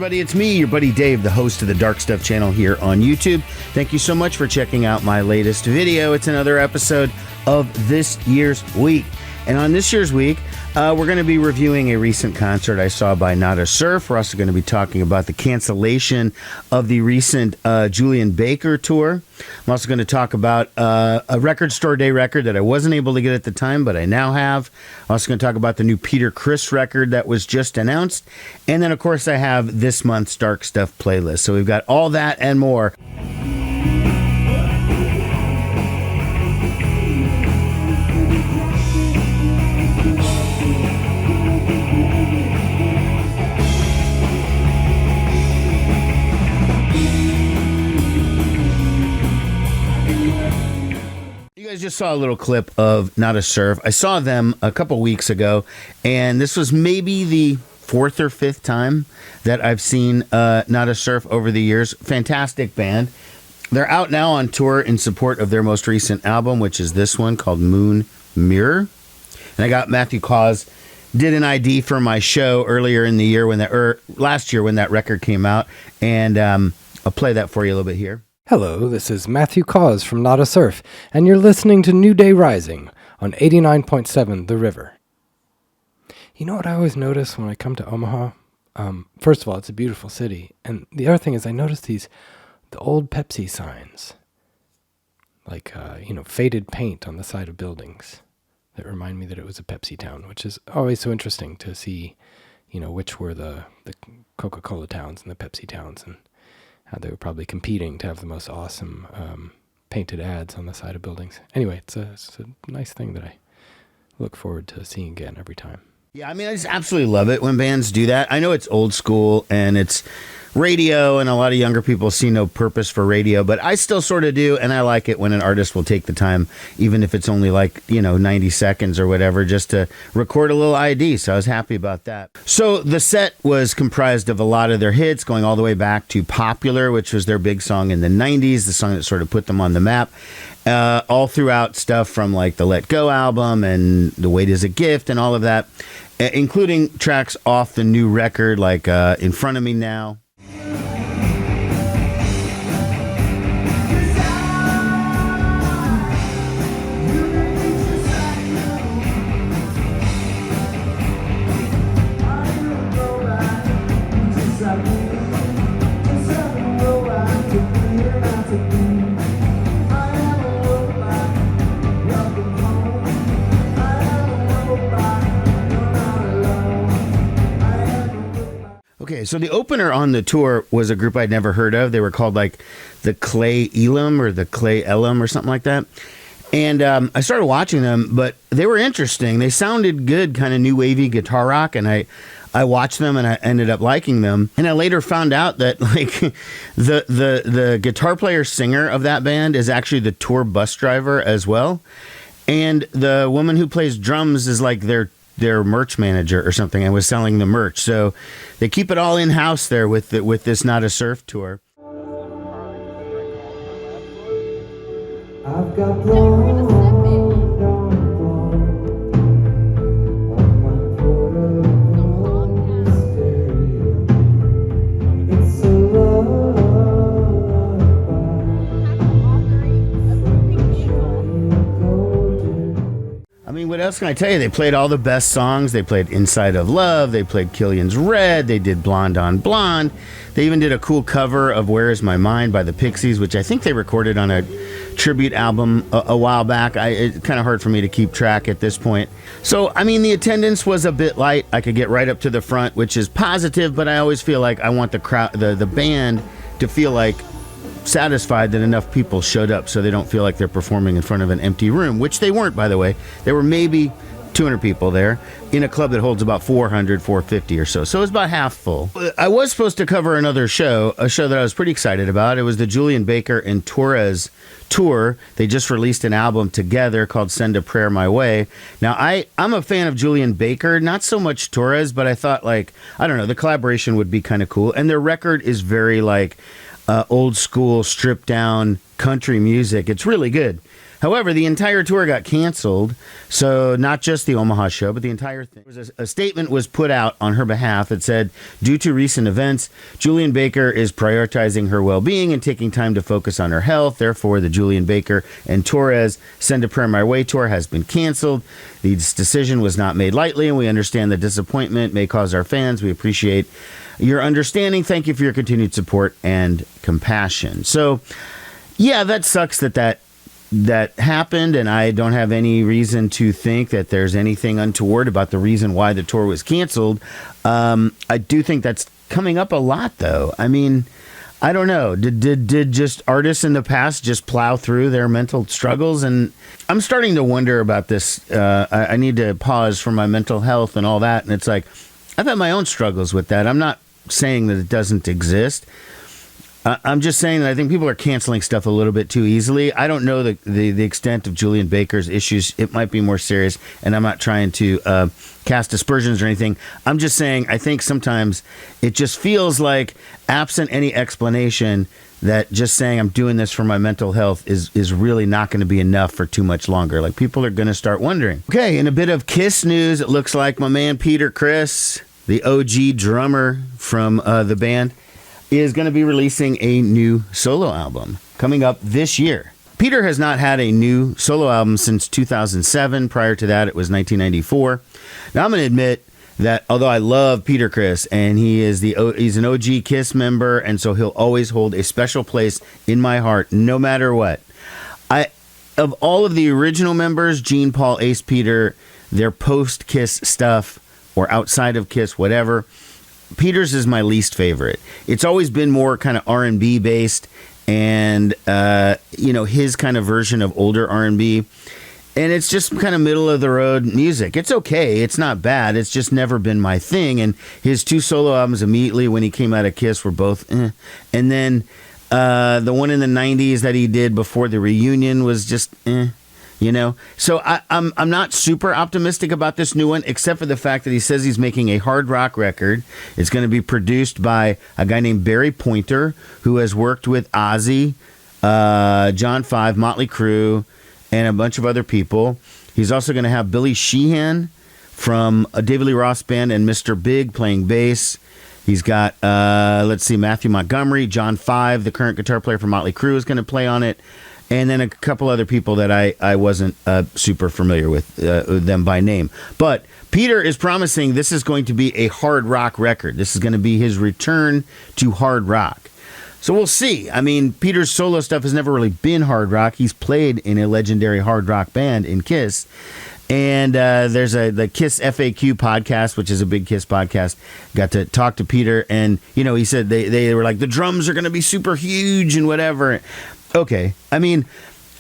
everybody, it's me, your buddy Dave, the host of the Dark Stuff channel here on YouTube. Thank you so much for checking out my latest video. It's another episode of this year's week. And on this year's week, we're going to be reviewing a recent concert I saw by Not a Surf. We're also going to be talking about the cancellation of the recent Julien Baker tour. I'm also going to talk about a Record Store Day record that I wasn't able to get at the time, but I now have. I'm also going to talk about the new PETER CRISS record that was just announced. And then, of course, I have this month's Dark Stuff playlist. So we've got all that and more. I just saw a little clip of Not a Surf. I saw them a couple weeks ago, and this was maybe the fourth or fifth time that I've seen Not a Surf over the years. Fantastic band. They're out now on tour in support of their most recent album, which is this one called Moon Mirror. And I got Matthew Cause did an ID for my show earlier in the year last year when that record came out, and I'll play that for you a little bit here. Hello, this is Matthew Cause from Not a Surf, and you're listening to New Day Rising on 89.7 The River. You know what I always notice when I come to Omaha? First of all, it's a beautiful city, and the other thing is I notice the old Pepsi signs, like, faded paint on the side of buildings that remind me that it was a Pepsi town, which is always so interesting to see, which were the Coca-Cola towns and the Pepsi towns, and how they were probably competing to have the most awesome painted ads on the side of buildings. Anyway, it's a nice thing that I look forward to seeing again every time. Yeah, I mean, I just absolutely love it when bands do that. I know it's old school and it's radio, and a lot of younger people see no purpose for radio, but I still sort of do, and I like it when an artist will take the time, even if it's only 90 seconds or whatever, just to record a little ID, so I was happy about that. So the set was comprised of a lot of their hits, going all the way back to Popular, which was their big song in the 90s, the song that sort of put them on the map, all throughout stuff from like the Let Go album and The Weight Is a Gift and all of that, including tracks off the new record like In Front of Me Now. Okay, so the opener on the tour was a group I'd never heard of. They were called like the Cle Elum or the Cle Elum or something like that. And I started watching them, but they were interesting. They sounded good, kind of new wavy guitar rock, and I watched them and I ended up liking them. And I later found out that like the guitar player singer of that band is actually the tour bus driver as well. And the woman who plays drums is like their merch manager or something, and was selling the merch. So they keep it all in-house there with this Not a Surf tour. I've got what else can I tell you? They played all the best songs. They played Inside of Love. They played Killian's Red. They did Blonde on Blonde. They even did a cool cover of Where Is My Mind by the Pixies, which I think they recorded on a tribute album a while back. It's kind of hard for me to keep track at this point. So, I mean, the attendance was a bit light. I could get right up to the front, which is positive, but I always feel like I want the crowd, the band to feel like satisfied that enough people showed up so they don't feel like they're performing in front of an empty room, which they weren't, by the way. There were maybe 200 people there in a club that holds about 400, 450 or so. So it was about half full. I was supposed to cover another show, a show that I was pretty excited about. It was the Julien Baker and Torres tour. They just released an album together called Send a Prayer My Way. Now, I'm a fan of Julien Baker, not so much Torres, but I thought, like, I don't know, the collaboration would be kind of cool. And their record is very, like, old school, stripped down country music. It's really good. However, the entire tour got canceled, so not just the Omaha show, but the entire thing. A statement was put out on her behalf that said, due to recent events, Julien Baker is prioritizing her well-being and taking time to focus on her health. Therefore, the Julien Baker and Torres Send a Prayer My Way tour has been canceled. This decision was not made lightly, and we understand the disappointment may cause our fans. We appreciate your understanding. Thank you for your continued support and compassion. So, yeah, that sucks that happened, and I don't have any reason to think that there's anything untoward about the reason why the tour was canceled. I do think that's coming up a lot, though. I mean, I don't know. Did just artists in the past just plow through their mental struggles? And I'm starting to wonder about this. I need to pause for my mental health and all that. And it's like, I've had my own struggles with that. I'm not saying that it doesn't exist. I'm just saying that I think people are canceling stuff a little bit too easily. I don't know the extent of Julien Baker's issues. It might be more serious, and I'm not trying to cast aspersions or anything. I'm just saying I think sometimes it just feels like, absent any explanation, that just saying I'm doing this for my mental health is really not going to be enough for too much longer. Like, people are going to start wondering. Okay, in a bit of Kiss news, it looks like my man Peter Criss, the OG drummer from the band, is going to be releasing a new solo album coming up this year. Peter has not had a new solo album since 2007. Prior to that, it was 1994. Now, I'm going to admit that although I love Peter Criss, and he's an OG Kiss member, and so he'll always hold a special place in my heart, no matter what. Of all of the original members, Gene, Paul, Ace, Peter, their post-Kiss stuff, or outside of Kiss, whatever, Peter's is my least favorite. It's always been more kind of R&B based, and his kind of version of older R&B, and it's just kind of middle of the road music. It's okay, it's not bad. It's just never been my thing. And his two solo albums immediately when he came out of Kiss were both and then the one in the 90s that he did before the reunion was just So I'm not super optimistic about this new one, except for the fact that he says he's making a hard rock record. It's going to be produced by a guy named Barry Pointer, who has worked with Ozzy, John 5, Motley Crue, and a bunch of other people. He's also going to have Billy Sheehan from a David Lee Roth Band and Mr. Big playing bass. He's got, Matthew Montgomery, John 5, the current guitar player from Motley Crue, is going to play on it. And then a couple other people that I wasn't super familiar with them by name. But Peter is promising this is going to be a hard rock record. This is going to be his return to hard rock. So we'll see. I mean, Peter's solo stuff has never really been hard rock. He's played in a legendary hard rock band in Kiss. And there's the Kiss FAQ podcast, which is a big Kiss podcast. Got to talk to Peter, and he said they were like, the drums are going to be super huge and whatever. Okay, I mean,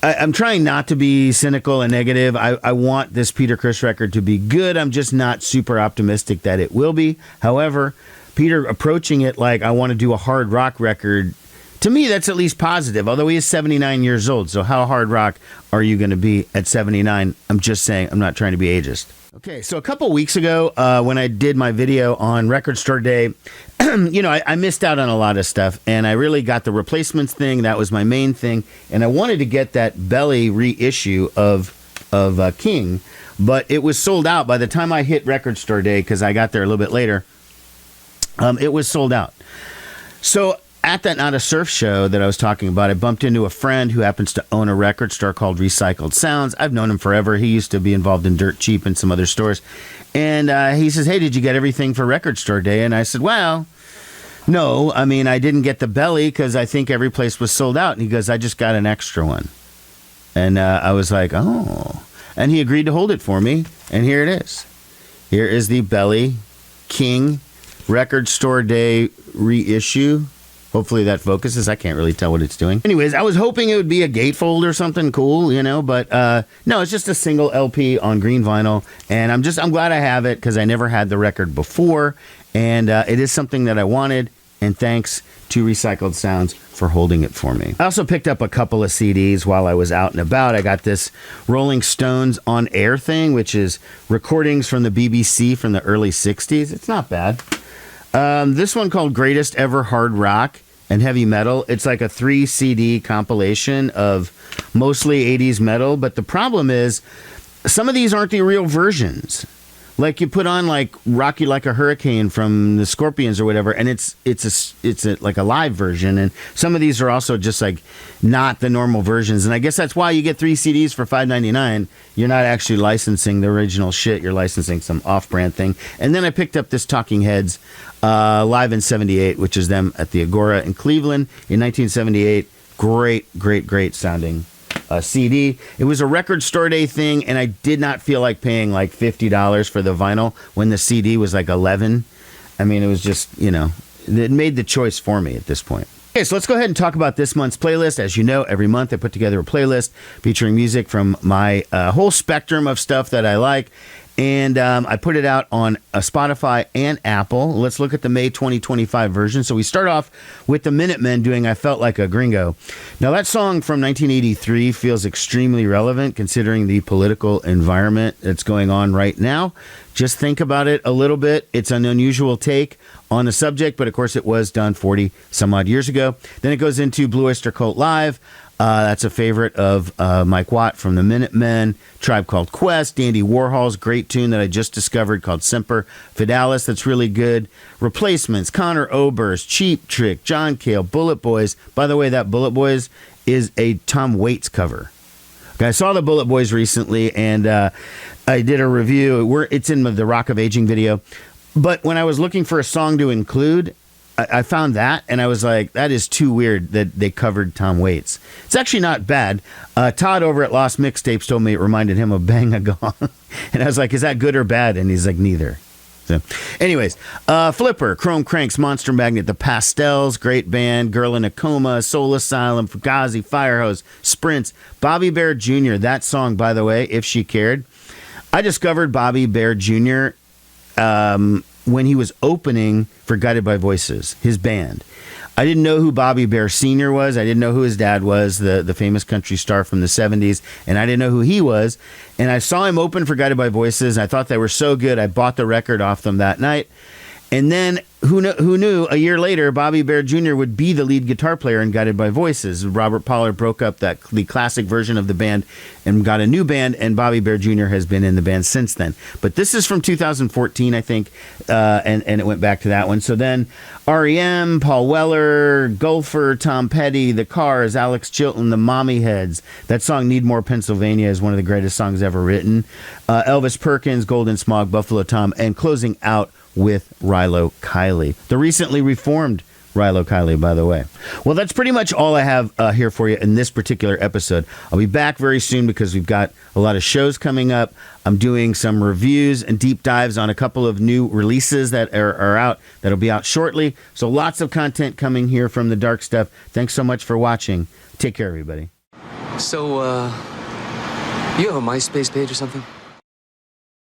I'm trying not to be cynical and negative. I want this Peter Criss record to be good. I'm just not super optimistic that it will be. However, Peter approaching it like, I want to do a hard rock record, to me, that's at least positive, although he is 79 years old. So how hard rock are you going to be at 79? I'm just saying, I'm not trying to be ageist. Okay, so a couple weeks ago, when I did my video on Record Store Day, I missed out on a lot of stuff, and I really got the replacements thing. That was my main thing, and I wanted to get that Belly reissue of King, but it was sold out by the time I hit Record Store Day, because I got there a little bit later. It was sold out. So at that Not a Surf show that I was talking about, I bumped into a friend who happens to own a record store called Recycled Sounds. I've known him forever. He used to be involved in Dirt Cheap and some other stores. And he says, hey, did you get everything for Record Store Day? And I said, well, no. I mean, I didn't get the Belly because I think every place was sold out. And he goes, I just got an extra one. And I was like, oh. And he agreed to hold it for me. And here it is. Here is the Belly King Record Store Day reissue. Hopefully that focuses. I can't really tell what it's doing. Anyways, I was hoping it would be a gatefold or something cool, but no, it's just a single LP on green vinyl, and I'm glad I have it because I never had the record before, and it is something that I wanted, and thanks to Recycled Sounds for holding it for me. I also picked up a couple of CDs while I was out and about. I got this Rolling Stones On Air thing, which is recordings from the BBC from the early 60s. It's not bad. This one called Greatest Ever Hard Rock and heavy metal. It's like a 3 CD compilation of mostly 80s metal, but the problem is some of these aren't the real versions. Like you put on like Rock You Like a Hurricane from the Scorpions or whatever, and it's like a live version, and some of these are also just like not the normal versions. And I guess that's why you get 3 CDs for $5.99. You're not actually licensing the original shit. You're licensing some off-brand thing. And then I picked up this Talking Heads live in '78, which is them at the Agora in Cleveland in 1978. Great sounding CD. It was a record store day thing, and I did not feel like paying like $50 for the vinyl when the CD was like $11. I mean, it was just, it made the choice for me at this point. Okay, so let's go ahead and talk about this month's playlist. As you know, every month I put together a playlist featuring music from my whole spectrum of stuff that I like. And I put it out on Spotify and Apple. Let's look at the May 2025 version. So we start off with the Minutemen doing I Felt Like a Gringo. Now, that song from 1983 feels extremely relevant considering the political environment that's going on right now. Just think about it a little bit. It's an unusual take on the subject, but of course it was done 40 some odd years ago. Then it goes into Blue Oyster Cult Live. That's a favorite of Mike Watt from the Minutemen. Tribe Called Quest. Dandy Warhol's great tune that I just discovered called Semper Fidelis. That's really good. Replacements. Conor Oberst. Cheap Trick. John Cale. Bullet Boys. By the way, that Bullet Boys is a Tom Waits cover. Okay, I saw the Bullet Boys recently, and I did a review. It's in the Rock of Aging video. But when I was looking for a song to include, I found that, and I was like, that is too weird that they covered Tom Waits. It's actually not bad. Todd over at Lost Mixtapes told me it reminded him of Bang a Gong. And I was like, is that good or bad? And he's like, neither. So, anyways, Flipper, Chrome Cranks, Monster Magnet, The Pastels, great band, Girl in a Coma, Soul Asylum, Fugazi, Firehose, Sprints, Bobby Bear Jr. That song, by the way, If She Cared. I discovered Bobby Bear Jr. When he was opening for Guided by Voices, his band. I didn't know who Bobby Bear Sr. was. I didn't know who his dad was, the famous country star from the 70s, and I didn't know who he was. And I saw him open for Guided by Voices. I thought they were so good. I bought the record off them that night. And then, who knew, a year later, Bobby Bear Jr. would be the lead guitar player in Guided by Voices. Robert Pollard broke up the classic version of the band and got a new band, and Bobby Bear Jr. has been in the band since then. But this is from 2014, I think, and it went back to that one. So then REM, Paul Weller, Gulfer, Tom Petty, The Cars, Alex Chilton, The Mommy Heads. That song, Need More Pennsylvania, is one of the greatest songs ever written. Elvis Perkins, Golden Smog, Buffalo Tom, and closing out with Rilo Kiley, the recently reformed Rilo Kiley, by the way. Well, that's pretty much all I have here for you in this particular episode. I'll be back very soon because we've got a lot of shows coming up. I'm doing some reviews and deep dives on a couple of new releases that are out, that'll be out shortly. So lots of content coming here from the Dark Stuff. Thanks so much for watching. Take care, everybody. So, you have a MySpace page or something?